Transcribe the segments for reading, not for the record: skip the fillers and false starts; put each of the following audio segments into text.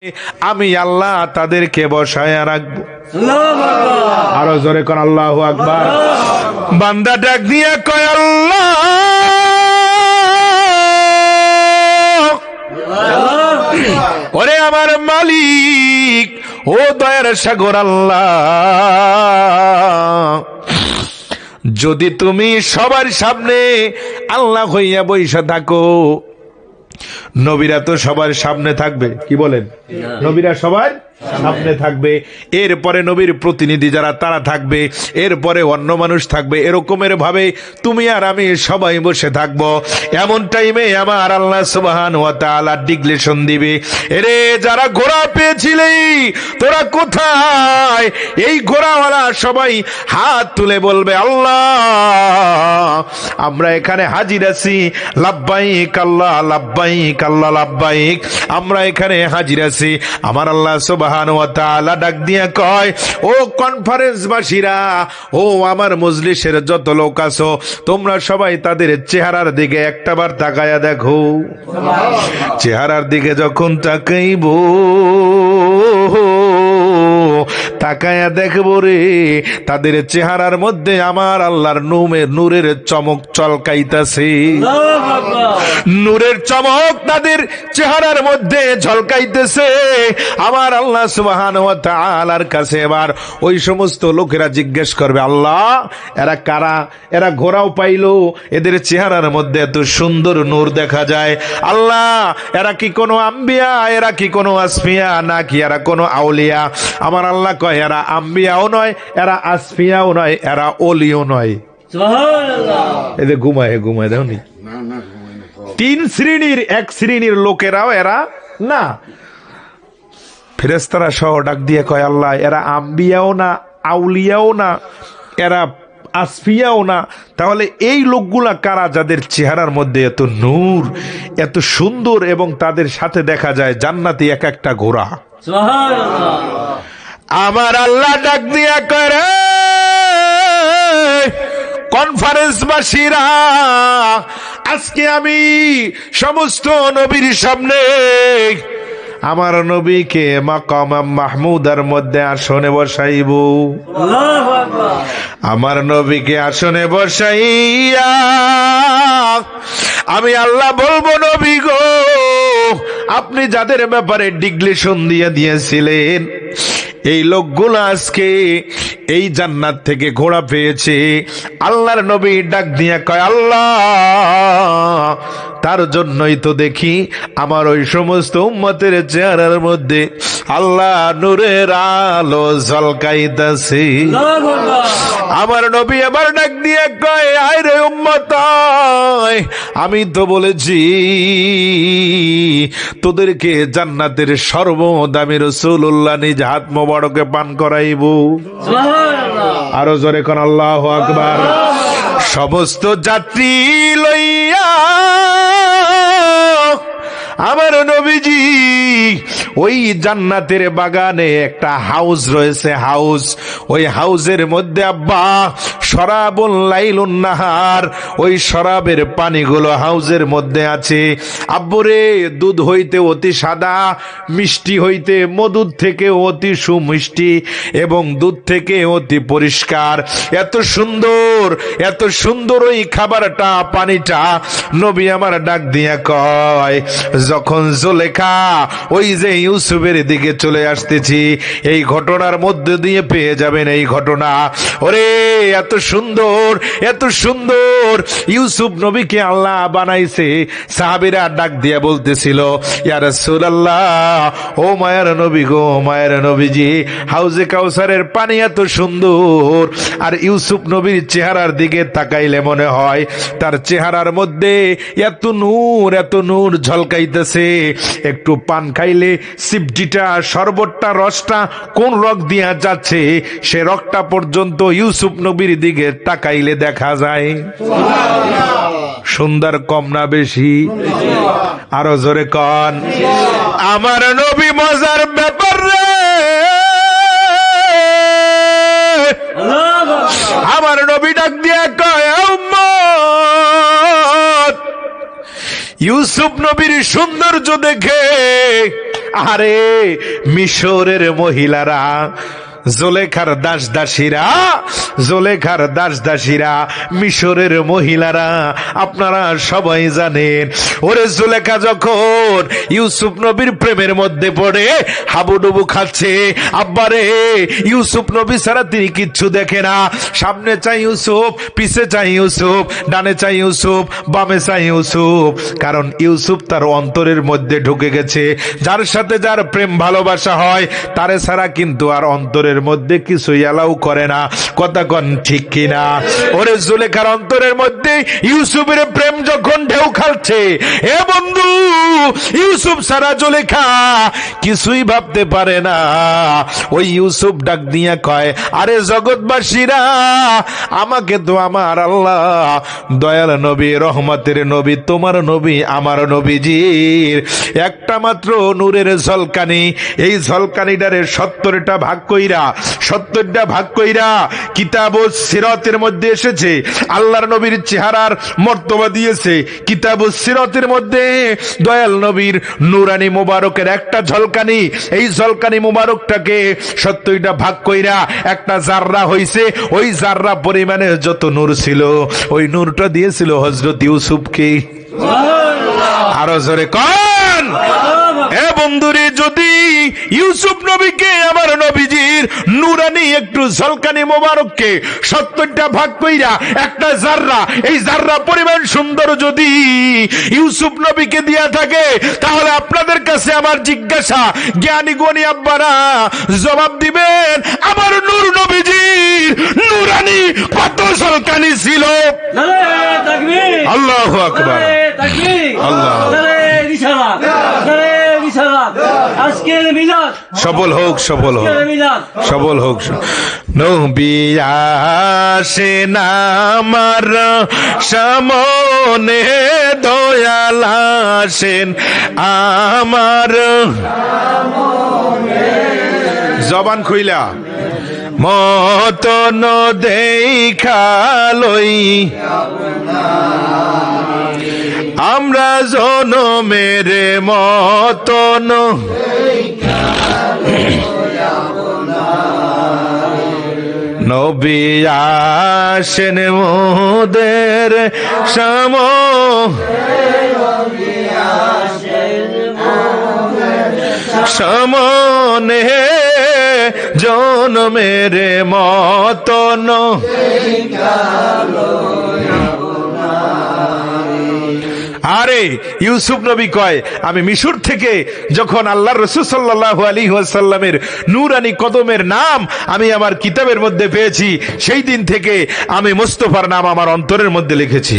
আমি আল্লাহ তাদেরকে বসায় রাখবো। আরো জোরে কোন আল্লাহু আকবার। বান্দা ডাক দিয়া কয় আল্লাহ, ওরে আমার মালিক, ও দয়ার সাগর আল্লাহ, যদি তুমি সবার সামনে আল্লাহ হইয়া বইসা থাকো, নবীরা তো সবার সামনে থাকবে, কি বলেন? নবীরা সবার সামনে থাকবে, এরপরে নবীর প্রতিনিধি যারা তারা থাকবে, এরপরে অন্য মানুষ থাকবে, এরকমের ভাবে তুমি আর আমি সবাই বসে থাকবো। এমন টাইমে আমার আল্লাহ সুবহানাহু ওয়া তাআলা ডিক্লেরেশন দিবে, এরে যারা ঘোড়া পেয়েছিলে তোরা কোথায়? এই ঘোড়াওয়ালা সবাই হাত তুলে বলবে, আল্লাহ আমরা এখানে হাজির আছি, লাব্বাইক আল্লাহ লাব্বাইক আল্লাহ লাব্বাইক, আমরা এখানে হাজির আছি। আমার আল্লাহ সুবহানাহু ওয়া তাআলা ডাক দিয়া কয়, ও কনফারেন্স বাসীরা, ও আমার মজলিসের যত লোক আছো, তোমরা সবাই তাদের চেহারার দিকে একটাবার তাকায়া দেখো। চেহারার দিকে যখন তাকাইবো, তাকায়া দেখবো রে, তাদের চেহারার মধ্যে আমার আল্লাহর নূরের চমক চলকাইতাছে। নূরের চমক তাদের চেহারার মধ্যে ঝলকাইতেছে। আমার আল্লাহ সুবহানাহু ওয়া তাআলার কাছে এবার ওই সমস্ত লোকেরা জিজ্ঞেস করবে, আল্লাহ এরা কারা? এরা ঘোড়াও পাইলো, এদের চেহারার মধ্যে এত সুন্দর নূর দেখা যায়, আল্লাহ এরা কি কোনো আম্বিয়া, এরা কি কোনো আসফিয়া, নাকি এরা কোনো আউলিয়া? আমার আল্লাহ কয়, এরা আম্বিয়াও নয়, এরা আসফিয়াও নয়, এরা ওলিও নয়। এদের ঘুমায় দেখনি, তিন শ্রেণীর, এক শ্রেণীর লোকেরাও এরা না। ফেরেশতারা সহ ডাক দিয়ে কয়, আল্লাহ এরা আম্বিয়াও না, আউলিয়াও না, এরা আসফিয়াও না, তাহলে এই লোকগুলা কারা যাদের চেহারার মধ্যে এত নূর, এত সুন্দর, এবং তাদের সাথে দেখা যায় জান্নাতি এক একটা ঘোড়া? আমার আল্লাহ ডাক দিয়া করে, কনফারেন্স বাসীরা, আজকে আমি সমস্ত নবীর সামনে আমার নবীকে মাকাম মাহমুদার মধ্যে আসনে বসাইব। আমার নবীকে আসনে বসাইয়া আমি আল্লাহ বলবো, নবী গো, আপনি যাদের ব্যাপারে ডিক্লেরেশন দিয়েছিলেন, এই লোকগুলো আজকে এই জান্নাত থেকে ঘোড়া পেয়েছে। আল্লাহর নবী ডাক দিয়া কয়, আল্লাহ তার জন্যই তো দেখি আমার ওই সমস্ত উম্মতের চেহারার মধ্যে আল্লাহ নূরের আলো ঝলকাইতাছে। আমার নবী আবার ডাক দিয়ে কয়, আয় রে উম্মত, আমি তো বলেছি তোদেরকে জান্নাতের সর্বদামী রাসূলুল্লাহ নিজ হাত মোবারকে পান করাইব। আরো জোরে কোন আল্লাহু আকবার। সমস্ত যাত্রী লইয়া আমার নবীজি ওই জান্নাতের বাগানে একটা হাউস রয়েছে, হাউস, ওই হাউসের মধ্যে আব্বা শরাবুল লাইলুন নাহার, ওই শরাবের পানিগুলো হাউসের মধ্যে আছে। আব্বুরে দুধ হইতে অতি সাদা, মিষ্টি হইতে মধুর থেকে অতি সুমিষ্টি, এবং দুধ থেকে অতি পরিষ্কার। এত সুন্দর, এত সুন্দর ওই খাবারটা, পানিটা। নবী আমার ডাক দিয়া কয়, যখন জুলেখা ওই যে ইউসুফের দিকে চলে আসতেছি, এই ঘটনার মধ্যে দিয়ে পেয়ে যাবেন এই ঘটনা। ওরে এত সুন্দর, এত সুন্দর ইউসুফ নবীকে আল্লাহ বানাইছে। সাহাবীরা ডাক দিয়া বলতেছিল, ইয়া রাসূলুল্লাহ, ও মায়ের নবী গো, মায়ের নবীজি, হাউজে কাউসারের পানি এত সুন্দর, আর ইউসুফ নবীর চেহারার দিকে তাকাইলে মনে হয় তার চেহারার মধ্যে এত নূর, এত নূর ঝলকাইতেছে। একটু পান খাইলে সিপটিটা, শরবতটা, রসটা কোন রক দিয়া যাচ্ছে, সে রকটা পর্যন্ত ইউসুফ নবীর দিকে তাকাইলে দেখা যায়। সুন্দর কম না বেশি? আরো জোরে কন। আমার নবী মজার ব্যাপার রে, আমার নবী ডাক দিয়া কয়, উম্মত, ইউসুফ নবীর সৌন্দর্য দেখে আরে মিশরের মহিলারা, জোলেখার দাসদাসীরা মিশরের মহিলারা, আপনারা সবাই জানেন, ওরে জোলেখা যখন ইউসুফ নবীর প্রেমের মধ্যে পড়ে হাবুডুবু খাচ্ছে, আব্বারে ইউসুফ নবী ছাড়া তিনি কিচ্ছু দেখে না। সামনে চাই ইউসুফ, পিছে চাই ইউসুফ, ডানে চাই ইউসুফ, বামে চাই ইউসুফ, কারণ ইউসুফ তার অন্তরের মধ্যে ঢুকে গেছে। যার সাথে যার প্রেম ভালোবাসা হয় তারে ছাড়া কিন্তু আর অন্তরের মধ্যে কিছু এলাও করে না। কথা কন ঠিক কিনা? ওরে জুলেখার অন্তরের মধ্যে ইউসুফের প্রেম যখন ঢেউ খাচ্ছে, এ বন্ধু, ইউসুফ সারা জুলেখা কিছুই ভাবতে পারে না। ওই ইউসুফ ডাক দিয়া কয়, আরে জগৎবাসীরা, আমাকে তো আমার আল্লাহ দয়াল নবী, রহমতের নবী, তোমার নবী, আমার নবীজির একটা মাত্র নূরের ঝলকানি, এই ঝলকানিটারে 70টা ভাগ কইরা কিতাব ও সিরাতের মধ্যে এসেছে। আল্লাহর নবীর চেহারার মর্তবা দিয়েছে কিতাব ও সিরাতের মধ্যে। দয়াল নবীর নূরানি মুবারকের একটা ঝলকানি, এই ঝলকানি মুবারকটাকে 70টা ভাগ কইরা একটা জাররা হইছে। ওই জাররা পরিমাণে যত নূর ছিল, ওই নূরটা দিয়েছিল হযরত ইউসুফকে। আরো জোরে কন। এ বন্ধুরে, যদি ইউসুফ নবীকে, আমার নবীজির নূরানি একটু ঝলকানি মোবারককে 70টা ভাগ কইরা একটা জাররা, এই জাররা পরিমাণ সুন্দর যদি ইউসুফ নবীকে দিয়া থাকে, তাহলে আপনাদের কাছে আমার জিজ্ঞাসা, জ্ঞানী গণী আব্বারা জবাব দিবেন, আমার নূর নবীজির নূরানি কত ঝলকানি ছিল? আল্লাহু আকবার, আল্লাহ। সফল হোক, সফল হোক, সফল হোক। নবী আসেন আমার সামনে, দয়াল আসেন আমার, জবান খুইলা মতন দেখা লই, আমরা জনমের মতন নবী আসেন মোদের সামনে, জনমের মতন। আরে ইউসুফ নবী কয়, আমি মিশর থেকে যখন আল্লাহর রাসূল সাল্লাল্লাহু আলাইহি ওয়াসাল্লামের নূরানি কদমের নাম আমি আমার কিতাবের মধ্যে পেয়েছি, সেই দিন থেকে আমি মুস্তাফার নাম আমার অন্তরের মধ্যে লিখেছি।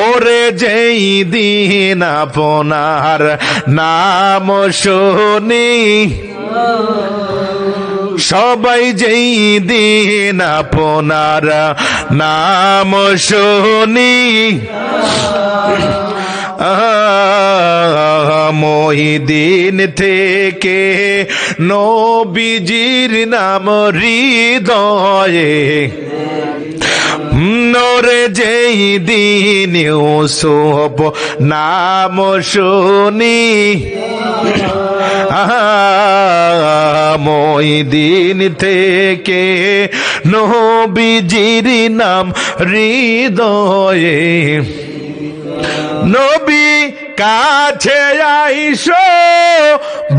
ওরে যেই দিন আপনার নাম শুনি, সবাই যেই দিন আপনার নাম শুনি, মহিদিন থেকে নবীজির নাম হৃদয়ে, নরে যেই দিন ইউসুফ নাম শুনি, মহিদিন থেকে নবীজির নাম হৃদয়ে, নবী কাছে আইসো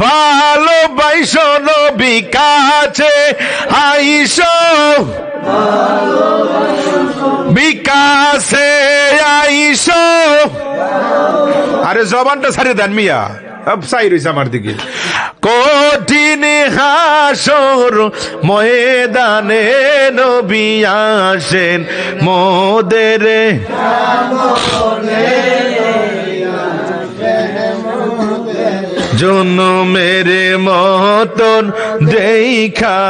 ভালোবাইসো, নবী কাছে আইসো বিকাশে আইসো। আরে জবানটা ছাড়িয়ে দেন মিয়া, সাই রয়েছে আমার দিকে। কঠিন হাসর ময়দানে নবী আসেন মোদের, জনমের মতন দেখা,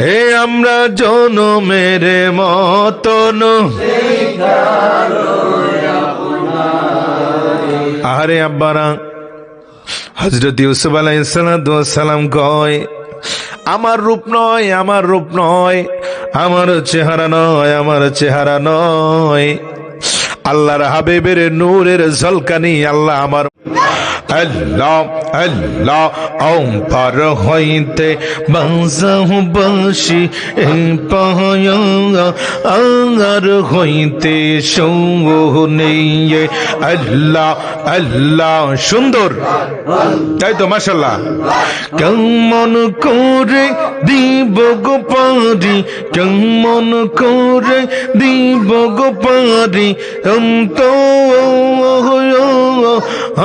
হে আমরা জনমের মতন। আরে আব্বারা, হযরত ইউসুফ আলাইহিস সালাম কয়, আমার রূপ নয়, আমার রূপ নয়, আমার চেহারা নয়, আমার চেহারা নয়, আল্লাহর হাবিবের নূরের ঝলকানি আল্লাহ আমার আল্লাহ আল্লাহ অন্তর হইতে বাজাও বাঁশি পায়া আর হইতে শুনে আল্লাহ আল্লাহ সুন্দর তাই তো মাশাআল্লাহ কেমন করে দিব গো পারি কেমন করে দিব গো পারি তো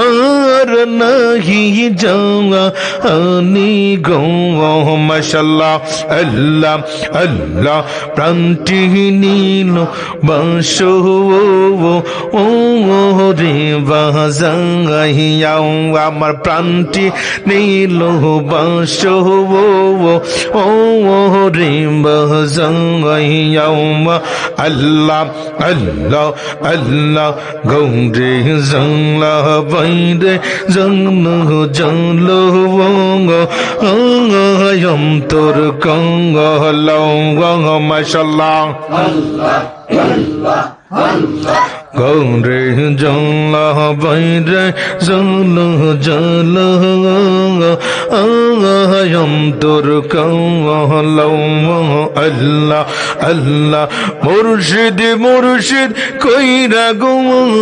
আর নাহি যাওয়া আনি গো মাশাআল্লাহ আল্লাহ আল্লাহ প্রাণটি নীল বাসো ও রে বাজাইয়া আমার প্রাণটি নীল বাসো ও রে বাজাইয়া আল্লাহ আল্লাহ আল্লাহ গৌরে জংলা বাইরে জংল জংল অন্তর কঙ্গ মাশাআল্লাহ গৌরে জংলা বাইরে জল জল অন্তর কঙ্গ আল্লাহ আল্লাহ মুর্শিদ মুর্শিদ কইরা গো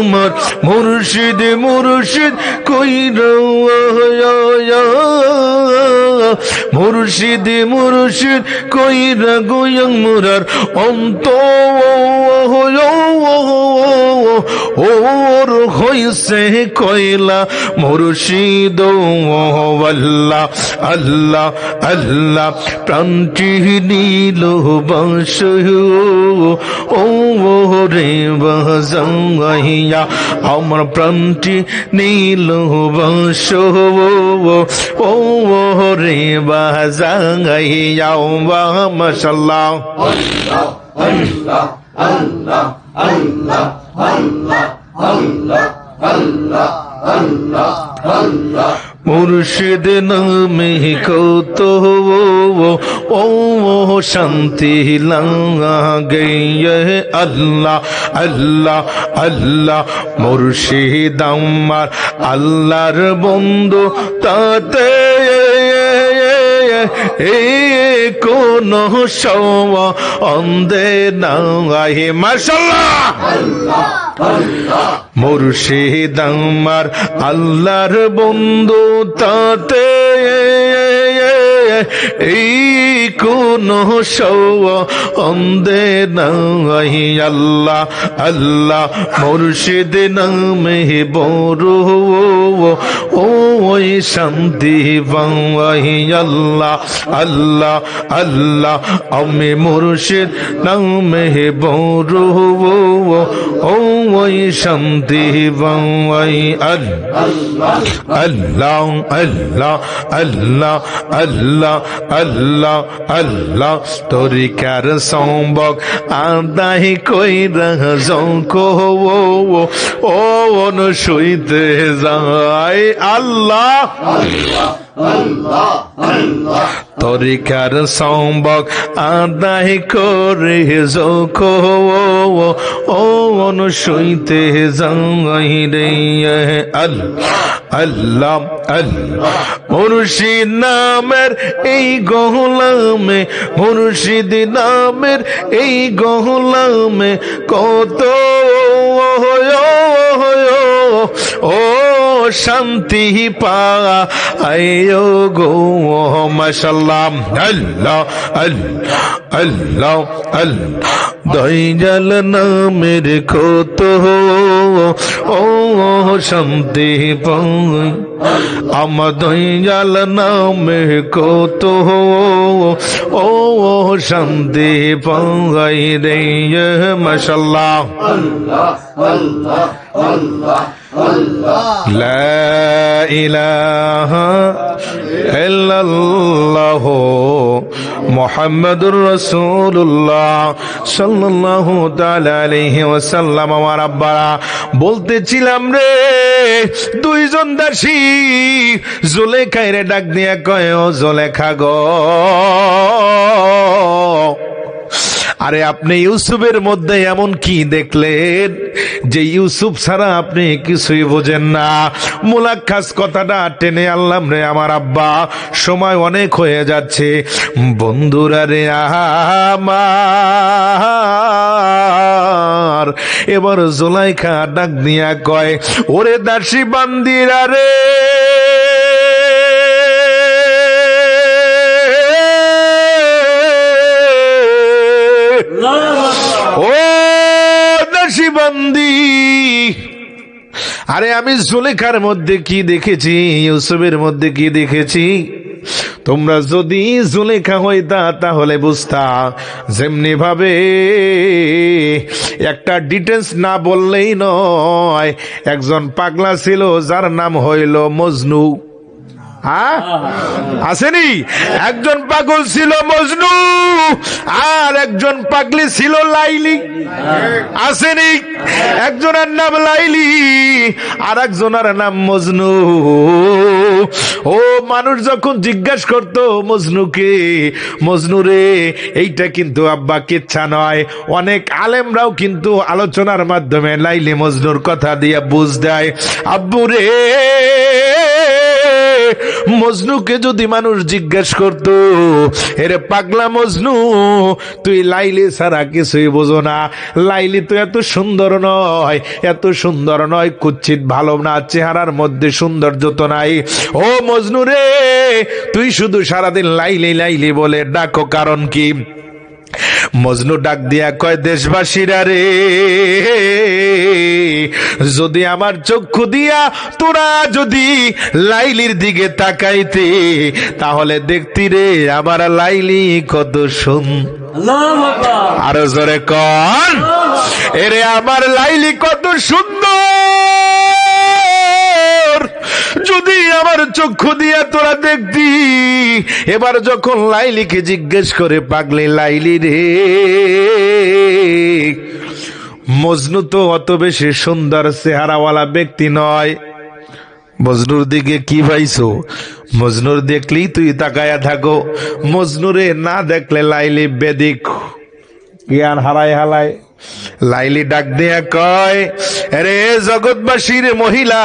আমার মুর্শিদ মুর্শিদ কইরা মুর্শিদ মুর্শিদ কইরা গো মুরার অন্তর ওর হইছে কইলা মুর্শিদ আল্লাহ আল্লাহ আল্লাহ প্রাণটি নীল বাঁশ ও রে বাজাইয়া আমার প্রাণটি নীল বাঁশ ও রে বাজাইয়া মাশাআল্লাহ আল্লাহ আল্লাহ আল্লাহ আল্লাহ আল্লাহ আল্লাহ আল্লাহ আল্লাহ মুর্শিদ নামে কত ও শান্তি লাগে আল্লাহ আল্লাহ আল্লাহ মুর্শিদ আমার আল্লাহর বন্ধু তাতে কোন সওয়া অন্ধে নাই মাশাআল্লাহ মুর্শিদ আমার আল্লাহর বন্ধু তাতে এই কোন সওয়া অন্ধে নাই আল্লাহ আল্লাহ মুর্শিদ নামে বড় ও ওই শান্তি পাই আল্লাহ আল্লাহ আল্লাহ আমি মুর্শিদ নামে বড় ও ওই শান্তি পাই আল্লাহ আল্লাহ আল্লাহ আল্লাহ আল্লাহ আল্লাহ আল্লাহ তরিকার সম্বক আদায় কইরা জঙ্কো ও অনুসইতে যায় আল্লাহ তরিকার সম্বক আদায় করে জোখো ও অনুসইতে যাই রে আল্লাহ আল্লাহ আল্লাহ মুর্শিদ নামের এই গহলামে মুর্শিদ নামের এই গহলামে কত ও শান্তি পায়ো গো মাশাআল্লাহ আল্লাহ আল্লাহ আল্লাহ আল্লাহ দয়াল নামের কত ও শান্তি পাই আমার দয়াল নামে কত ও শান্তি পাই রে মাশাআল্লাহ আল্লাহ আল্লাহ আল্লাহ লা ইলাহা ইল্লাল্লাহ মুহাম্মাদুর রাসূলুল্লাহ সাল্লাল্লাহু তাআলা আলাইহি ওয়াসাল্লাম। আমার আব্বারা বলতেছিলাম রে, দুইজন দাসী জুলেখায় রে ডাক দিয়া কয়, ও জুলেখা গো, আরে আপনি ইউসুফের মধ্যে এমন কি দেখলেন যে ইউসুফ ছাড়া আপনি কিছুই বোঝেন না? মুলাক্কাস কথাটা টেনে আনলাম রে আমার আব্বা, সময় অনেক হয়ে যাচ্ছে। বন্ধুরা রে আমার, এবার জুলাইখা ডাক দিয়া কয়, ওরে দাসী বান্দিরা রে, ও দাসী বান্দি, আরে আমি জুলেখার মধ্যে কি দেখেছি, ইউসুফের মধ্যে কি দেখেছি? তোমরা যদি জুলেখা হইতা তাহলে বুঝতা। যেমনি ভাবে একটা ডিটেলস না বললেই নয়, একজন পাগলা ছিল যার নাম হইল মজনু। আসেনি? একজন পাগল ছিল মজনু, আর একজন পাগলি ছিল লাইলি। আসেনি? একজনের নাম লাইলি আর একজনের নাম মজনু। ও মানুষ যখন জিজ্ঞাসা করতো মজনুকে, মজনু রে এইটা কিন্তু আব্বা কিচ্ছা নয়। অনেক আলেমরাও কিন্তু আলোচনার মাধ্যমে লাইলি মজনুর কথা দিয়ে বুঝ দেয়। আব্বু রে, মজনুকে যদি মানুষ জিজ্ঞেস করতো, এরে পাগলা মজনু, তুই লাইলি ছাড়া কিছুই বোঝো না, লাইলি তো এত সুন্দর নয়, এত সুন্দর নয়, কুচ্ছিত ভালো না, চেহারার মধ্যে সৌন্দর্য তো নাই। ও মজনু রে, তুই শুধু সারাদিন লাইলি লাইলি বলে ডাকো, কারণ কি? মজনু ডাক দিয়া কয়, দেশবাসীরা রে, যদি আমার চক্ষু দিয়া তোরা যদি লাইলির দিকে তাকাইতে, তাহলে দেখতি রে আমার লাইলি কত সুন্দর। আরো জোরে কন, এরে আমার লাইলি কত সুন্দর, যদি আমার চক্ষু দিয়া তোরা দেখতি। এবার যখন লাইলিকে জিজ্ঞেস করে, পাগলি লাইলি রে, মজনু তো অত বেশি সুন্দর চেহারাওয়ালা ব্যক্তি নয়। মজনুর দিকে কি পাইছো? মজনুর দেখলেই তুই তাকায়া থাকো, মজনুরে না দেখলে লাইলি বেদিক জ্ঞান হারায় হালায়। লাইলি ডাক দিয়া কয়, আরে জগৎবাসীর মহিলা,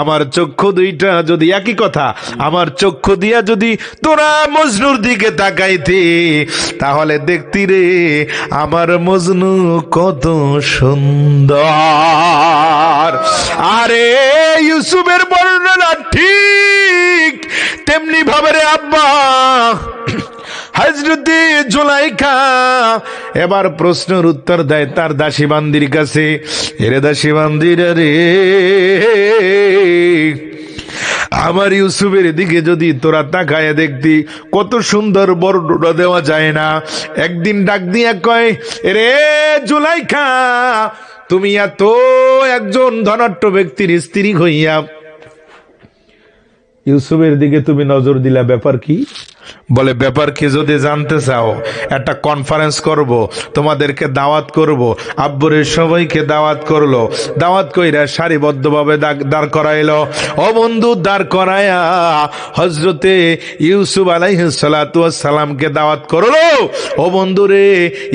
আমার চক্ষু দুইটা যদি, একই কথা, আমার চক্ষু দিয়া যদি তোরা মজনুর দিকে তাকাইতি, তাহলে দেখতি রে আমার মজনু কত সুন্দর। আরে ইউসুফের বর্ণনা ঠিক তেমনি ভাবে রে আব্বা হযরতে জুলাইখা এবার প্রশ্নের উত্তর দেয় তার দাসী বান্দির কাছে, এরে দাসী বান্দিরা রে, আমার ইউসুফের দিকে যদি তোরা তাকায় দেখতি, কত সুন্দর বর্ণনা দেওয়া যায় না। একদিন ডাক দিয়া কয়, রে জুলাইখা, তুমি এত একজন ধনাঢ্য ব্যক্তির স্ত্রী হইয়া ইউসুফের দিকে তুমি নজর দিলা, ব্যাপার কি? বলে, ব্যাপার কি যদি জানতে চাও, একটা কনফারেন্স করব, তোমাদেরকে দাওয়াত করব। আব্বুরের সবাইকে দাওয়াত করলো, দাওয়াত কইরা সারিবদ্ধভাবে দাঁড় করাইলো। ও বন্ধু, দাঁড় করায়া হযরতে ইউসুফ আলাইহিস সালাতু ওয়াস সালামকে দাওয়াত করলো। ও বন্ধু রে,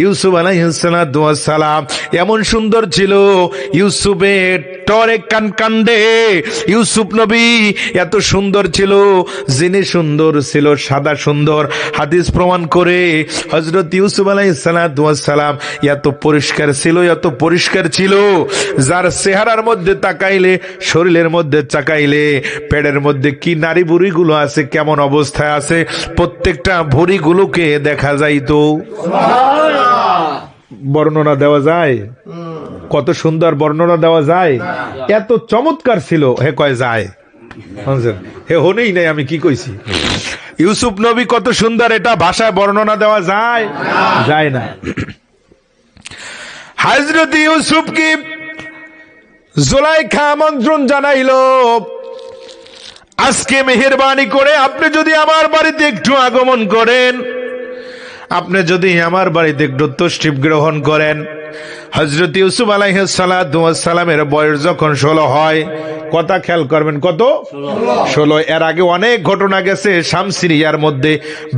ইউসুফ আলাইহিস সালাতু ওয়াস সালাম এমন সুন্দর ছিল, ইউসুফের টরে কানকান্ডে ইউসুফ নবী এত সুন্দর ছিল, যিনি সুন্দর ছিল, সাদা সুন্দর। হাদিস প্রমাণ করে হযরত ইউসুফ আলাইহিস সালাতু ওয়াস সালাম এত পরিষ্কার ছিল, এত পরিষ্কার ছিল, যার চেহারার মধ্যে তাকাইলে, শরীরের মধ্যে তাকাইলে, পেটের মধ্যে কি নারী ভুঁড়িগুলো আছে, কেমন অবস্থায় আছে, প্রত্যেকটা ভুঁড়িগুলোকে দেখা যাইতো। বর্ণনা দেওয়া যায়, কত সুন্দর বর্ণনা দেওয়া যায়, এত চমৎকার ছিল। হে কয় যায়, হে হনেই নাই, আমি কি কইছি? ইউসুফ নবী কত সুন্দর, এটা ভাষায় বর্ণনা দেওয়া যায়? যায় না। হযরত ইউসুফ কি জুলাইখা আমন্ত্রণ জানাইলো, আজকে মেহেরবানি করে আপনি যদি আমার বাড়িতে একটু আগমন করেন, আপনি যদি আমার বাড়িতে একটু তশরিফ গ্রহণ করেন, হযরত ইউসুফ আলাইহিস সালাতু ওয়াস সালামের বয়স যখন 16 হয়, কথা খেয়াল করবেন, কত? 16। এর আগে অনেক ঘটনা গেছে। শাম সিরিয়ার মধ্যে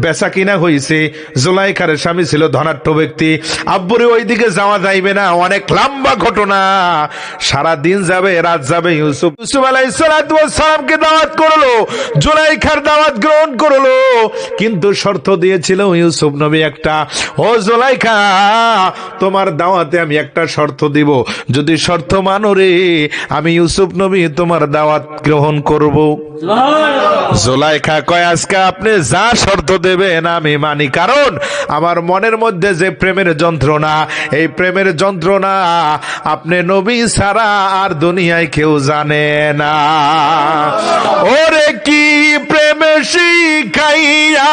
বেচা কিনা হয়েছে। জুলাইখার স্বামী ছিল ধনাঢ্য ব্যক্তি, আব্বুরে ওইদিকে যাওয়া যাইবে না, অনেক লম্বা ঘটনা, সারা দিন যাবে রাত যাবে। ইউসুফ আলাইহিস সালাতু ওয়াস সালামকে দাওয়াত করলো, জুলাইখার দাওয়াত গ্রহণ করলো, কিন্তু শর্ত দিয়েছিল ইউসুফ নবী একটা, ও জুলাইখা তোমার দাওয়াতে আমি একটা শর্ত দিব, যদি শর্ত মানো রে আমি ইউসুফ নবী তোমার দাওয়াত গ্রহণ করব। জুলাইখা কয় আজকে আপনি যা শর্ত দেবেন আমি মানি, কারণ আমার মনের মধ্যে যে প্রেমের যন্ত্রণা, এই প্রেমের যন্ত্রণা আপনি নবী ছাড়া আর দুনিয়ায় কেউ জানে না। ওরে কি প্রেম শিখাই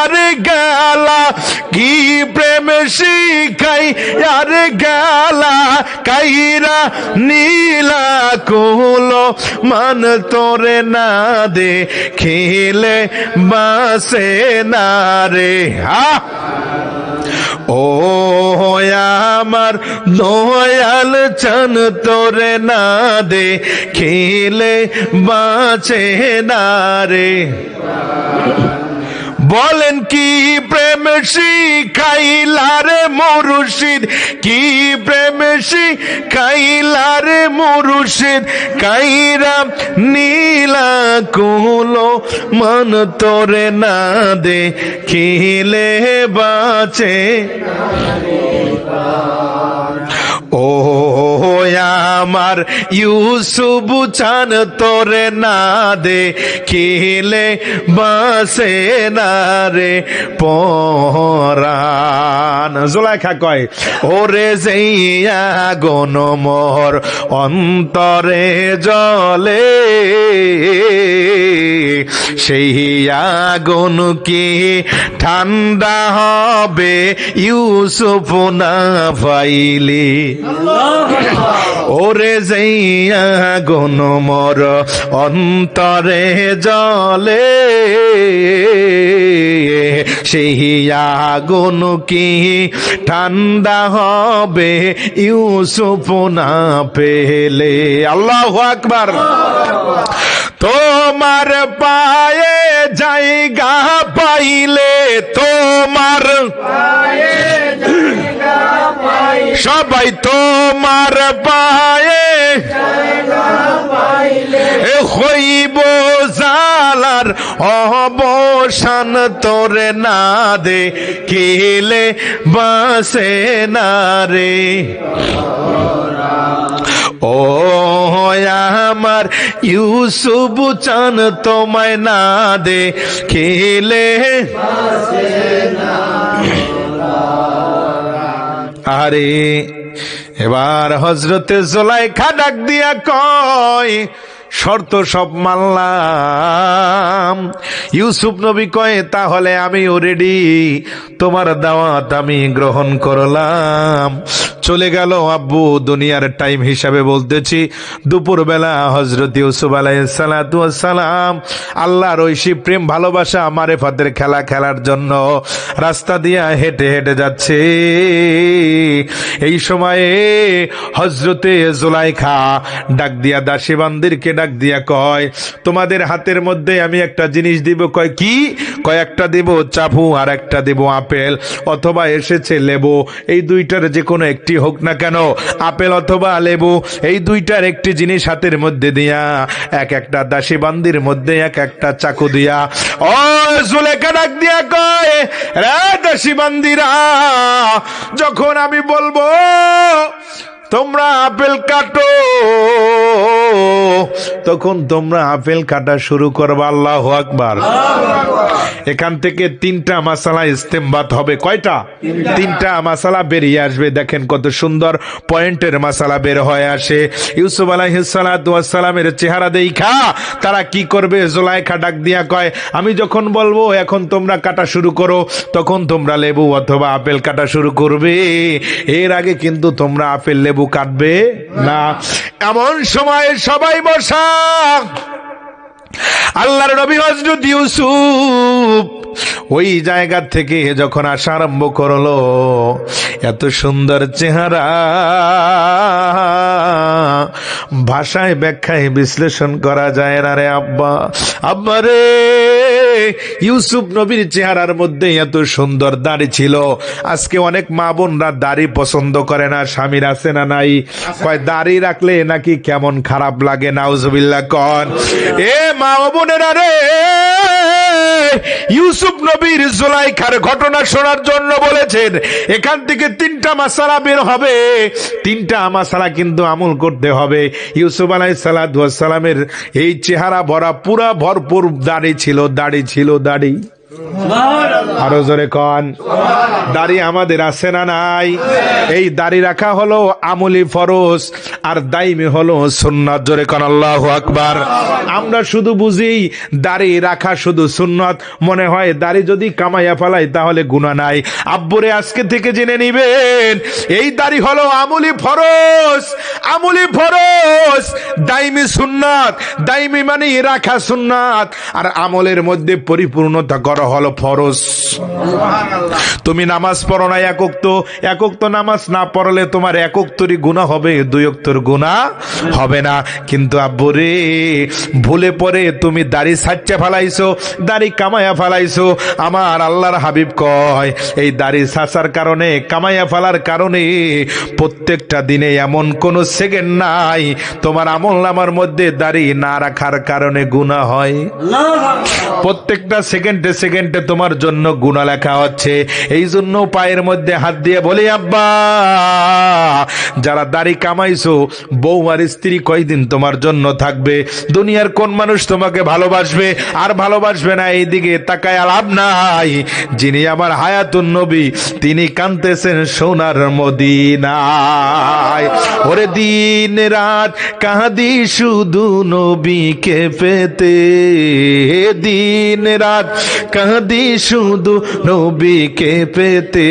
আর গালা, কি প্রেম শিখাই আর গালা, কাইরা নীলা কুলো মান তোরে না দে খেলে বাসে না রে। ও আমার দয়াল চান তোরে না দে খেলে বাঁচে না রে। বলেন কি প্রেম শিখাইলা রে মুর্শিদ, কি প্রেম শিখাইলা রে মুর্শিদ, কাইরা নীলা কুলো মন তোরে না দে খেলে বাঁচে। ও আমার ইউসুফ চান তোরে না দে খেলে বাসে না রে পরাণ। জুলাইখা কয় ওরে যেইয়া গন মোর অন্তরে জলে, সেই আগুন কি ঠান্ডা হবে ইউসুফ না পাইলি। ওরে যাইয়া গুন মোর অন্তরে জলে, সেই আগুন কি ঠান্ডা হবে ইউসুফ না পেলে। আল্লাহু আকবার। তোমার পায়ে জায়গা পাইলে, তোমার সবাই তোমার পায়ে হইব জালার অবসান তোরে না দে খেলে বাসে না রে। ও আমার ইউসুফ চান তোমায় না দে খেলে। আরে এবার হযরতে জুলাইখা ডাক দিয়া কয় শর্ত সব মানলাম। ইউসুফ নবী কয় তাহলে আমিও রেডি, তোমার দাওয়াত আমি গ্রহণ করলাম। চলে গেল আব্বু। দুনিয়ার টাইম হিসাবে বলতেছি দুপুর বেলা হযরত ইউসুফ আলাইহিস সালাতু ওয়াস সালাম আল্লাহর ঐশী প্রেম ভালোবাসা মারেফাতের খেলা খেলার জন্য রাস্তা দিয়া হেঁটে হেঁটে যাচ্ছে। এই সময়ে হযরতে জুলাইখা ডাক দিয়া দাসী বান্দিরকে ডাক দিয়া কয় তোমাদের হাতের মধ্যে আমি একটা জিনিস দিব। কয় কি? কয় একটা দেব চাবু আর একটা দেব আপেল অথবা এসেছে লেবু, এই দুইটার যে কোনো একটি হোক না কেন, আপেল অথবা লেবু, এই দুইটার একটি জিনিস হাতের মধ্যে দিয়া এক একটা দাসী বান্দির মধ্যে এক একটা চাকু দিয়া ও জুলেখা ডাক দিয়া কয় রে দাসী বান্দিরা, যখন আমি বলবো তোমরা আপেল কাটো তখন তোমরা আপেল কাটা শুরু করবা। আল্লাহু আকবার। এখান থেকে তিনটা মাসালা ইস্তেমবাত হবে। কয়টা? তিনটা মাসালা বেরিয়ে আসবে। দেখেন কত সুন্দর পয়েন্টের মাসালা বের হয়ে আসে। ইউসুফ আলাইহিস সালাতু ওয়াস সালামের চেহারা দেখা তারা কি করবে? জুলাইখা ডাক দিয়া কয় আমি যখন বলবো এখন তোমরা কাটা শুরু করো তখন তোমরা লেবু অথবা আপেল কাটা শুরু করবে, এর আগে কিন্তু তোমরা আপেল লেবু কাটবে না। এমন সময় সবাই বসা। আল্লাহর নবী হযরত ইউসুফ ওই জায়গা থেকে যখন আসা আরম্ভ করলো, এত সুন্দর চেহারা ভাষায় ব্যাখ্যায় বিশ্লেষণ করা যায় না রে আব্বা। আব্বা রে, ইউসুফ নবীর চেহারার মধ্যে এত সুন্দর দাড়ি ছিল। আজকে অনেক মা বোনরা দাড়ি পছন্দ করে না, স্বামীর আছে না নাই? কয় দাড়ি রাখলে নাকি কেমন খারাপ লাগে। নাউজুবিল্লাহ কন। এ মা বোনেরা রে, ইউসুফ নবীর জুলাইখার ঘটনা শোনার জন্য বলেছেন এখান থেকে 3টা মাসালা বের হবে। 3টা মাসালা কিন্তু আমল করতে হবে। ইউসুফ আলাইহিস সালাতু ওয়াস সালামের এই চেহারা ভরা পুরা ভরপুর দাড়ি ছিল, দাড়ি ছিল, দাড়ি। আরো জোরে কন। দাড়ি আমাদের আছে না নাই? এই দাড়ি রাখা হলো আমলি ফরজ, আর দাইমি হলো সুন্নাত। জোরে কন আল্লাহু আকবার। আমরা শুধু বুঝি দাড়ি রাখা শুধু সুন্নাত, মনে হয় দাড়ি যদি কামাইয়া ফেলাই তাহলে গুনাহ নাই। আব্বুরে আজকে থেকে জেনে নিবেন, এই দাড়ি হলো আমলি ফরজ, আমলি ফরজ, দাইমি সুন্নাত। দাইমি মানে রাখা সুন্নাত, আর আমলের মধ্যে পরিপূর্ণতা করা হলো ফরজ। তুমি নামাজ পড়ো না এক ওয়াক্ত নামাজ না পড়লে তোমার 1 ওয়াক্তরই গুনাহ হবে, 2 ওয়াক্তর গুনাহ হবে না। কিন্তু আব্বুরে, ভুলে পড়ে তুমি দাড়ি ছাড়তে ফেলাইছো, দাড়ি কামাইয়া ফেলাইছো। আমার আল্লাহর হাবিব কয়, এই দাড়ি ছাড়ার কারণে, কামাইয়া ফেলার কারণে প্রত্যেকটা দিনে এমন কোন সেকেন্ড নাই তোমার আমল নামার মধ্যে দাড়ি না রাখার কারণে গুনাহ হয়। প্রত্যেকটা সেকেন্ডে সেকেন্ডে তোমার জন্য গুনাহ লেখা হচ্ছে। এই জন্য পায়ের মধ্যে হাত দিয়ে বলি, আব্বা, যারা দাড়ি কামাইছো, বউ আর স্ত্রী কয়দিন তোমার জন্য থাকবে? দুনিয়ার কোন মানুষ তোমাকে ভালোবাসবে আর ভালোবাসবে না, এইদিকে তাকায় লাভ নাই। যিনি আমার হায়াতুন নবী, তিনি কাঁদতেছেন সোনার মদিনায়। ওরে দিন রাত কাঁদি শুধু নবীকে পেতে, দিন রাত কাঁদি শুধু নবীকে পেতে,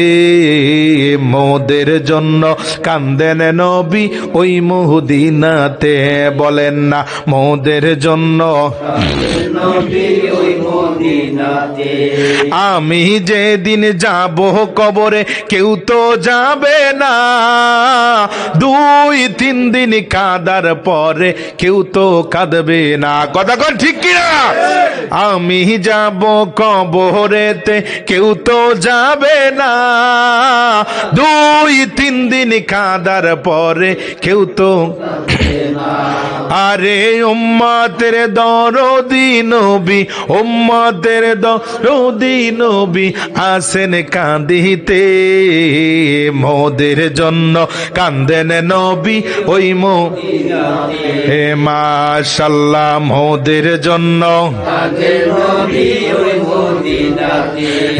মোদের জন্য কান্দেন নবী ওই মদিনাতে। বলেন না, মোদের জন্য আমি যেদিন যাব কবরে কেউ তো যাবে না, 2-3 দিন কাঁদার পরে কেউ তো কাঁদবে না। কথা কন ঠিক কিনা? আমি যাব কবরেতে কেউ তো যাবে না, 2-3 দিন কাঁদার পরে কেউ তো। আরে উম্মতের দরদি নবী, উম্মতের দরদি নবী আসেন কাঁদিতে, মোদের জন্য কান্দেন নবী ওই হে মাশাআল্লাহ, মোদের জন্য।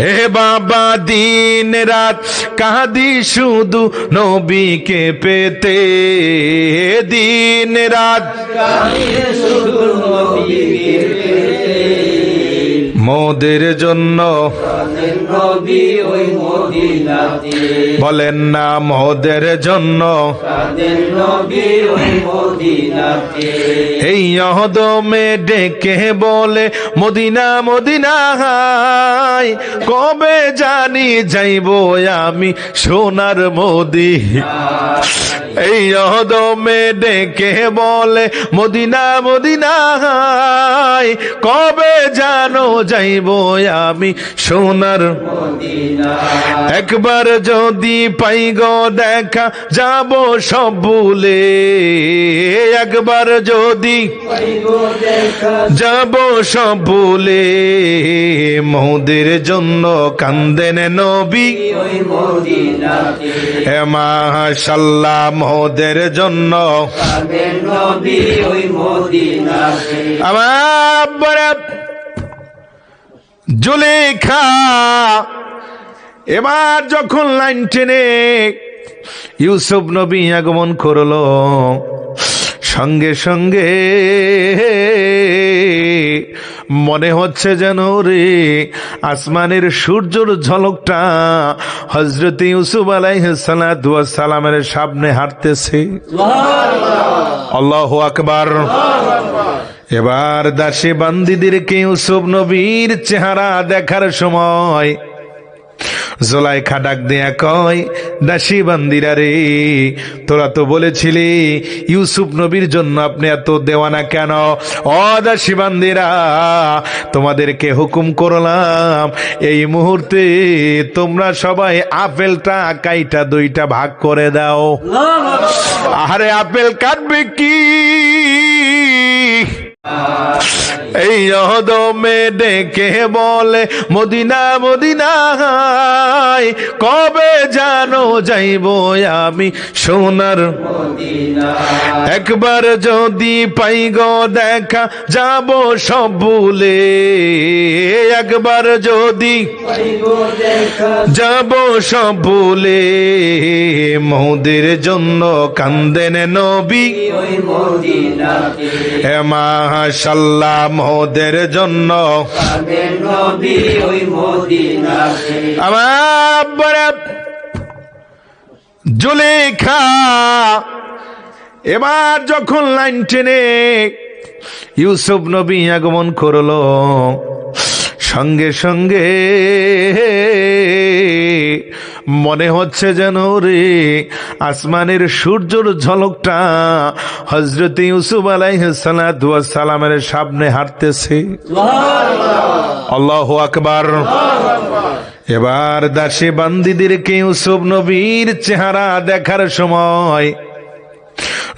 হে বাবা, দিন রাত কাঁদি শুধু নবীকে পেতে, দিন রাত মোদের জন্য। বলেন না, মোদের জন্য। এই অহদমে ডেকে বলে মদিনা মদিনা, হাই কবে জানি যাইব আমি সোনার মদিনা। এই অহদমে ডেকে বলে মদিনা মদিনা, হাই কবে জানো যাইব আমি সোনার মদিনা। একবার যদি পাই গো দেখা যাব সব ভুলে, একবার যদি যাব সব ভুলে, মোদের জন্য কান্দেন নবী হে মাশাআল্লাহ, মোদের জন্য। আমার জুলেখা এবার যখন লাইন টেনে ইউসুফ নবী আগমন করলো, সঙ্গে সঙ্গে মনে হচ্ছে যেন রে আসমানের সূর্যের ঝলকটা হযরত ইউসুফ আলাইহিস সালাতু ওয়াস সালামের সামনে হাঁটতেছে। আল্লাহু আকবার। এবার দাসী বান্দীদেরকে ইউসুফ নবীর চেহারা দেখার সময় জুলাইখা ডাক দিয়া কয়, দাসী বান্দিরা রে, তোরা তো বলেছিলি ইউসুফ নবীর জন্য আপনি এত দেওয়ানা কেন? ও দাসী বান্দিরা, তোমাদেরকে হুকুম করলাম এই মুহূর্তে তোমরা সবাই আপেলটা কাইটা দুইটা ভাগ করে দাও। আরে আপেল কাটবে কি? এই রহদমে ডেকে বলে মদিনা মদিনায়, কবে জানো যাইব আমি সোনার মদিনা। একবার যদি পাই গো দেখা যাব সব ভুলে, একবার যদি যাব সব ভুলে, মোদের জন্য কান্দেন নবী হে মাশাআল্লাহ, মোদের জন্য আমার জুলেখা এবার যখন লাইন টেনে ইউসুফ নবী আগমন করলো, সঙ্গে সঙ্গে মনে হচ্ছে যেন রে আসমানের সূর্যের ঝলকটা হযরত ইউসুফ আলাইহিস সালাতু ওয়াস সালামের সামনে হাঁটতেছে। আল্লাহু আকবার। এবার দাসী বান্দীদেরকে ইউসুফ নবীর চেহারা দেখার সময়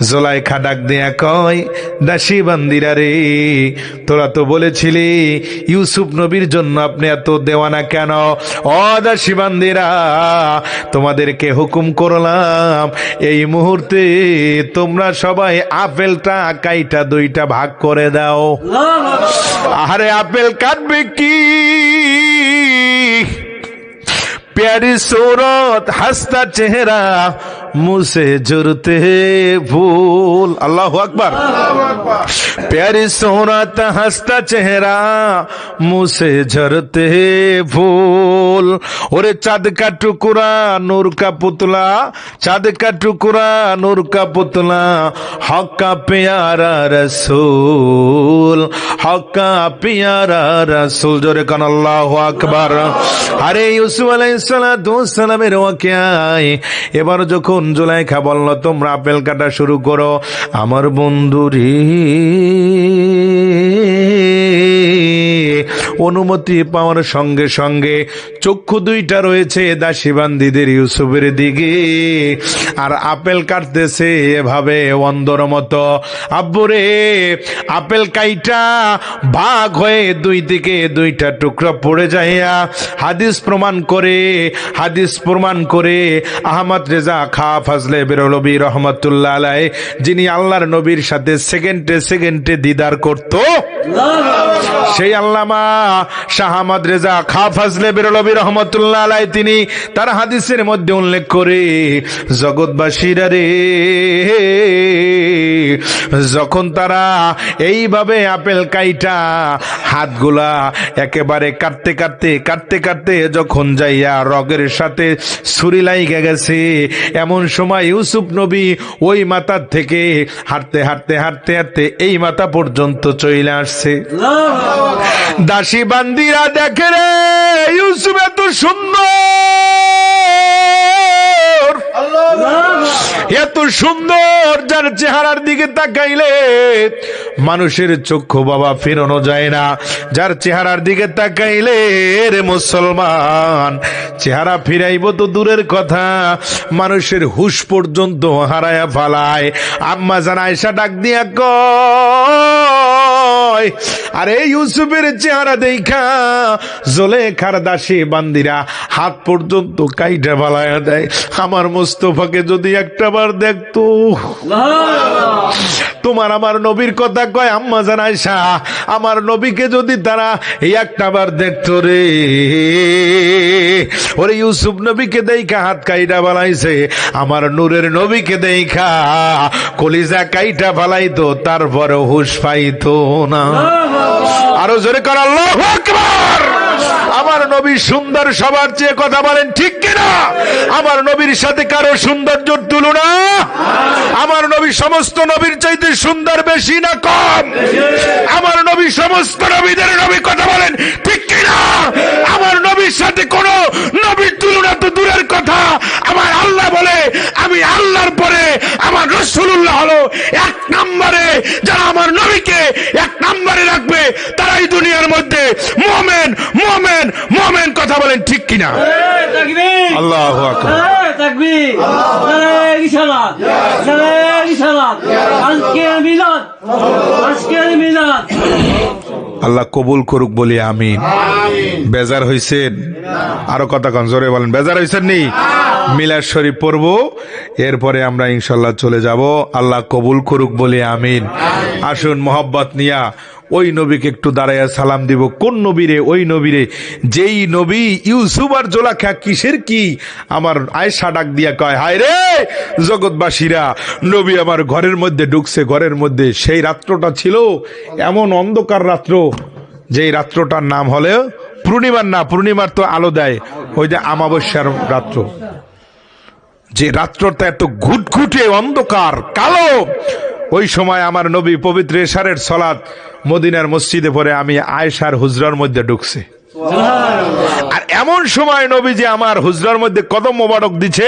জুলাইখা ডাক দিয়া কয়, দাসী বান্দিরা রে, তোরা তো বলেছিলি ইউসুফ নবীর জন্য আপনি এত দেওয়ানা কেন? ও দাসী বান্দিরা, তোমাদেরকে হুকুম করলাম এই মুহূর্তে তোমরা সবাই আপেলটা কাইটা দুইটা ভাগ করে দাও। আরে আপেল কাটবে কি? प्यारी सूरत हंसता चेहरा मुझसे जुरते भूल। अल्लाहु अकबर। प्यारी सूरत हंसता चेहरा मुझसे झरते भूल। और चाँद का टुकड़ा नूर का पुतला, चाँद का टुकड़ा नूर का पुतला, हक का प्यारा रसूल, हक का प्यारा रसूल। जोरे कन अल्लाहु अकबर। अरे यूसुफ আলাইহিসসালামের ওয়াকিয়ায় এবার যখন জুলাইখা বলল তোমরা আপেল কাটা শুরু করো, আমার বন্ধুরে অনুমতি পাওয়ার সঙ্গে সঙ্গে চক্ষু দুইটা রয়েছে দাসী বান্দীদের ইউসুফের দিকে, আর আপেল কাটতেছে এভাবে অন্ধর মতো। আব্বুরে আপেল কাইটা ভাগ হয়ে দুই দিকে দুইটা টুকরা পড়ে যাইয়া হাদিস প্রমাণ করে আহমদ রেজা খা ফজলে বেরলভী রহমতুল্লাহ আলাইহি, যিনি আল্লাহর নবীর সাথে সেকেন্ডে সেকেন্ডে দিদার করত, সেই আল্লামা শাহ আহমদ রেজা খা ফজলে বেরলভী রহমতুল্লাহ আলাইহি তিনি তার হাদিসের মধ্যে উল্লেখ করে জগৎবাসীরা রে, যখন তারা এইভাবে আপেল কাইটা হাতগুলা একেবারে কাটতে কাটতে যখন যাইয়া রগের সাথে ছুরি লাইগা গেছে, এমন সময় ইউসুফ নবী ওই মাথার থেকে হাঁটতে এই মাথা পর্যন্ত চলে আসছে। দাসী বান্দিরা দেখে রে ইউসুফ এত সুন্দর, এত সুন্দর, যার চেহারার দিকে তাকাইলে মানুষের চক্ষু বাবা ফেরানো যায় না, যার চেহারার দিকে তাকাইলে রে মুসলমান চেহারা ফিরাইব তো দূরের কথা, মানুষের হুশ পর্যন্ত হারায়া ফালায়। আম্মা জান আয়েশা ডাক দিয়া কয়, আরে ইউসুফের চেহারা দেখা জুলেখার দাসী বান্দিরা হাত পর্যন্ত কাইটা ফালায়া দেয়। আমার মুস্তাফাকে যদি একটাবার দেখতো, তোমার আমার নবীর কথা কয় আম্মা জান আয়েশা, আমার নবীকে যদি তারা একটাবার দেখতো রে, ওরে ইউসুফ নবীকে দেখা হাত কাইটা ফালাইছে, আমার নূরের নবীকে দেখা কলিজা কাইটা ফালাইতো, তারপরে হুশ পাইতো না। আরো জোরে কর আল্লাহু আকবার। আমার নবী সুন্দর সবার চেয়ে, কথা বলেন ঠিক কিনা? আমার নবীর সাথে কারো সৌন্দর্যের তুলনা? আমার নবী সমস্ত নবীর চাইতে সুন্দর বেশি না কম? আমার নবী সমস্ত নবীদের নবী, কথা বলেন ঠিক কিনা? আমার নবীর সাথে কোন নবীর তুলনা তো দূরের কথা, আমার আল্লাহ বলে আমি আল্লাহর পরে আমার রাসূলুল্লাহ হলো এক নম্বরে। যারা আমার নবীকে এক নম্বরে রাখবে তারাই দুনিয়ার মধ্যে মুমিন মুমিন মুমিন, কথা বলেন ঠিক কিনা? আল্লাহু আকবার। তাকবীর, নারে রিসালাত, নারে রিসালাত। আজকের মিলাদ, আজকের মিলাদ আল্লাহ কবুল করুক বলি আমিন। বেজার হইছেন? আরো কথা কন, জোরে বলেন, বেজার হইছেন নি? মিলাদ শরীফ পড়বো, এরপরে আমরা ইনশাল্লাহ চলে যাব। আল্লাহ কবুল করুক বলি আমিন। আসুন মোহাব্বত নিয়া ওই নবীকে একটু দাঁড়াইয়া সালাম দিব। কোন নবীরে? ওই নবীরে যেই নবী ইউসুফ আর জোলাখা কিসের কি আমার আয়েশা ডাক দিয়া কয়, হায় রে জগৎবাসীরা, নবী আমার ঘরের মধ্যে ঢুকছে। ঘরের মধ্যে সেই রাত্রটা ছিল এমন অন্ধকার রাত্র, যেই রাত্রটার নাম হলে পূর্ণিমার, না পূর্ণিমার তো আলো দেয়, ওই যে আমাবস্যার রাত্র। যে রাত্রটা এত ঘুটঘুটে অন্ধকার কালো, ওই সময় আমার নবী পবিত্র এশারের সালাত মদিনার মসজিদে পড়ে আমি আয়েশার হুজরার মধ্যে ঢুকছে। আর এমন সময় নবী যে আমার হুজরার মধ্যে কদম মোবারক দিছে,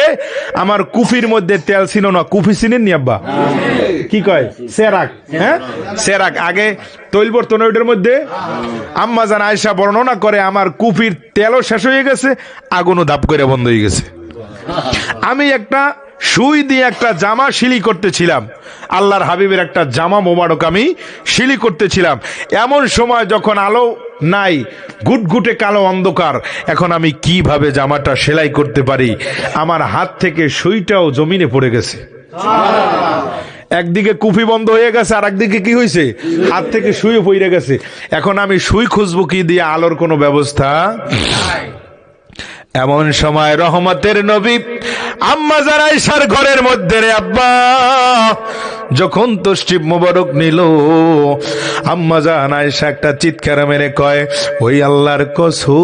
আমার কুফির মধ্যে তেল ছিল না। কুফি চিনেন নি আব্বা? কি কয়? সেরাক। হ্যাঁ, সেরাক। আগে তৈল বর্তন ওইটার মধ্যে আম্মা জান আয়েশা বর্ণনা করে আমার কুফির তেলও শেষ হয়ে গেছে, আগুনও ধাপ করে বন্ধ হয়ে গেছে। আমি একটা সুই দিয়ে একটা জামা শিলি করতেছিলাম, আল্লাহর হাবিবের একটা জামা মোবারক আমি শিলি করতেছিলাম। এমন সময় যখন আলো নাই, ঘুটঘুটে কালো অন্ধকার, এখন আমি কিভাবে জামাটা সেলাই করতে পারি, আমার হাত থেকে সুইটাও জমিনে পড়ে গেছে। একদিকে কুফি বন্ধ হয়ে গেছে, আর একদিকে কি হয়েছে, হাত থেকে সুই পড়ে গেছে। এখন আমি সুই খুঁজবো কি দিয়ে, আলোর কোনো ব্যবস্থা। এমন সময় রহমতের নবী আম্মা জান আয়েশার ঘরের মধ্যে রে আব্বা যখন তশরিফ মোবারক নিল, আম্মা জান আয়েশা একটা চিৎকার মেরে কয়, ওই আল্লাহর কসম,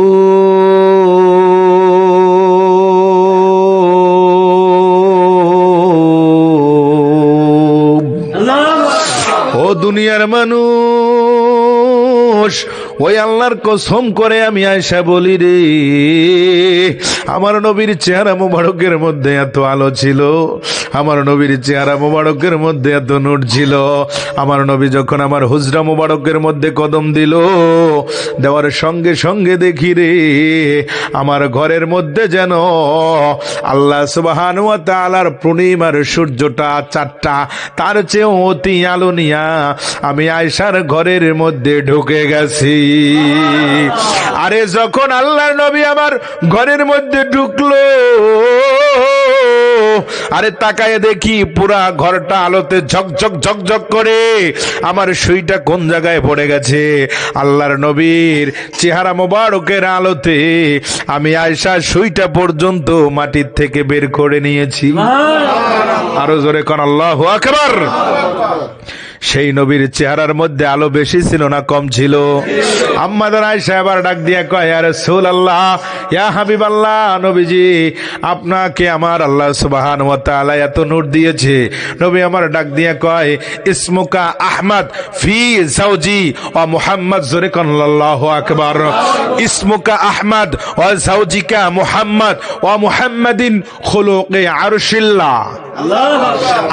ও দুনিয়ার মানুষ, ওই আল্লাহর কসম করে আমি আয়েশা বলি রে, আমার নবীর চেহারা মোবারকের মধ্যে এত আলো ছিল, আমার নবীর চেহারা মোবারকের মধ্যে এত নূর ছিল, আমার নবী যখন আমার হুজরা মোবারকের মধ্যে কদম দিল, দেওয়ার সঙ্গে সঙ্গে দেখি রে, আমার ঘরের মধ্যে যেন আল্লাহ সুবহানাহু ওয়া তাআলার পূর্ণিমার সূর্যটা চারটা, তার চেয়েও অতি আলো নিয়া আমি আয়েশার ঘরের মধ্যে ঢুকে গেছি। আরে যখন আল্লাহর নবী আমার ঘরের মধ্যে ঢুকলো, আরে তাকায় দেখি পুরা ঘরটা আলোতে ঝকঝক ঝকঝক করে, আমার সুইটা কোন জায়গায় পড়ে গেছে, আল্লাহর নবীর চেহারা মোবারকের আলোতে আমি আয়েশা সুইটা পর্যন্ত মাটির থেকে বের করে নিয়েছি। আরো জোরে কোন আল্লাহু আকবার। সেই নবীর চেহারার মধ্যে আলো বেশি ছিল না কম ছিল? আম্মা জান আয়েশা এবার ডাক দিয়া কয়, ইয়া রাসূলুল্লাহ, ইয়া হাবিবাল্লাহ, নবীজি আপনাকে আমার আল্লাহ সুবহানাহু ওয়া তাআলা এত নূর দিয়েছে। নবী আমার ডাক দিয়া কয়, ইসমুকা আহমদ ফি যাওজি ওয়া মুহাম্মদ, জোরে কোন আল্লাহু আকবার। ইসমুকা আহমদ ওয়া যাওজিকা মুহাম্মদ ওয়া মুহাম্মাদিন খুলুকি আরশিল্লাহ।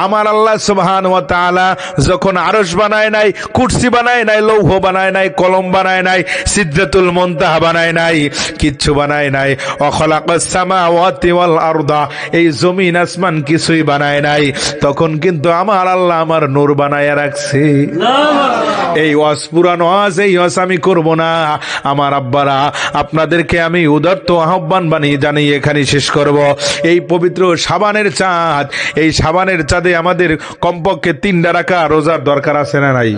আমার আল্লাহ সুবহানাহু ওয়া তাআলা যখন আরশ বানায় নাই, কুরসি বানায় নাই, লৌহ বানায় নাই, কলম বানায় নাই, সিদরাতুল মুনতাহা বানায় নাই, কিচ্ছু বানায় নাই, ওয়া খালাকাস সামাওয়াতি ওয়াল আরদা, এই জমিন আসমান কিছুই বানায় নাই, তখন কিন্তু আমার আল্লাহ আমার নূর বানায়া রাখছে। এই ওয়াজ পুরানো ওয়াজ, এই ওয়াজ আমি করব না। আমার আব্বারা, আপনাদেরকে আমি উদারত আহ্বান বানিয়ে জানিয়ে এখানে শেষ করব। এই পবিত্র শাবানের চাঁদ, এই সাবানের চাঁদে আমাদের কমপক্ষে 3টা রাখা রোজার দরকার আছে না নাই?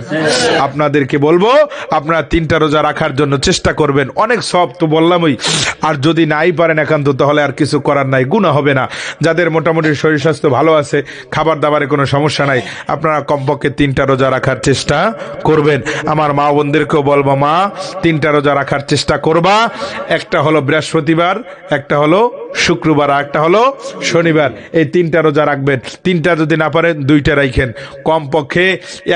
আপনাদেরকে বলবো আপনারা 3টা রোজা রাখার জন্য চেষ্টা করবেন। অনেক সব তো বললামই, আর যদি নাই পারেন একান্ত তাহলে আর কিছু করার নাই, গুনাহ হবে না। যাদের মোটামুটি শরীর স্বাস্থ্য ভালো আছে, খাবার দাবারে কোনো সমস্যা নাই, আপনারা কমপক্ষে 3টা রোজা রাখার চেষ্টা করবেন। আমার মা বোনদেরকেও বলবো, মা 3টা রোজা রাখার চেষ্টা করবা। একটা হলো বৃহস্পতিবার, একটা হলো শুক্রবার, আর একটা হলো শনিবার। এই 3টা রোজা রাখবেন। 3টা যদি না পারেন 2টা রাখেন। কমপক্ষে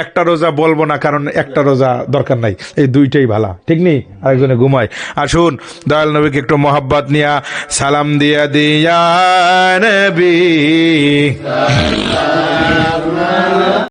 একটা রোজা বলবো না, কারণ একটা রোজা দরকার নাই, এই 2টাই ভালো, ঠিক নেই? আরেকজনে ঘুমায়। আসুন দয়াল নবীকে একটু মোহাব্বত নিয়া সালাম দিয়া দিয়া নবী।